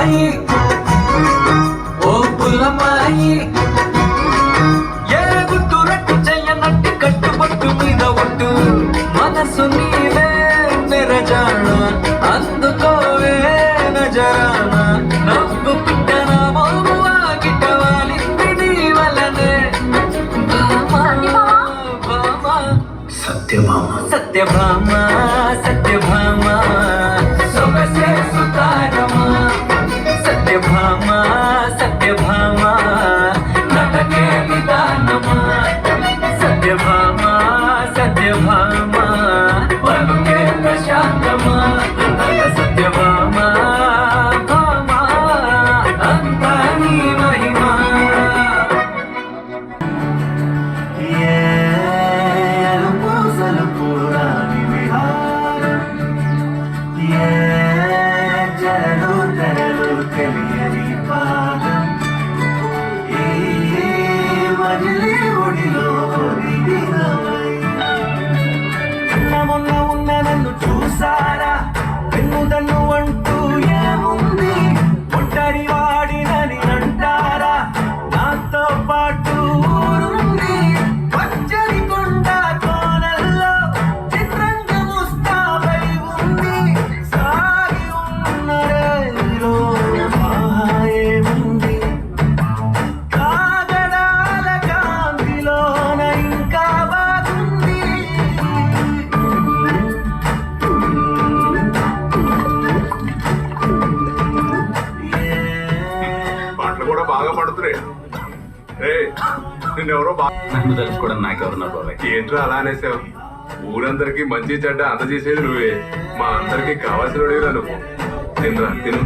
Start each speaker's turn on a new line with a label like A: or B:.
A: పుల్లమాయి ఓ పుల్లమాయి ఏ గుట్టురట్టు చెయ్యనట్టు కట్టుబట్టు మీద ఒట్టు మనసు నీవే నిరజాణ అందుకోవే నజరాణ నవ్వు పిట్టన మోగువా గిట్టవాలింది నీ వలనే సత్యభామ సత్యభామ సత్యభామ సొగసే సుతారమా సత్యభామ సత్యభామ నటకే విధానమా సత్యభామ సత్యభామ పలుకే ప్రశాంతమా సత్యభామ భామ అంతా నీ మహిమా
B: మొన్న ఉన్న నన్ను చూసారా వెన్నుదన్ను అంటూ ఏముంది ఒంటరి వాడినని అంటారా నాతో పాటు ఊరుంది పచ్చని కొండ కోనల్లో చిత్రంగా ముస్తాబై ఉంది సాగి ఉన్న రైలో మాయేముంది కాగడాల కాంతిలోన ఇంకా బాగుంది
C: పాటలు కూడా బాగా పడుతున్నాయి. నిన్నెవరో
D: నన్ను తెలుసుకోవడం నాకెవరున్నారు
C: ఏంట్రా అలా అనేసావు? ఊరందరికీ మంచి చెడ్డ అందజేసేది నువ్వే. మా అందరికి కావాల్సిన నువ్వు. తినరా తిను.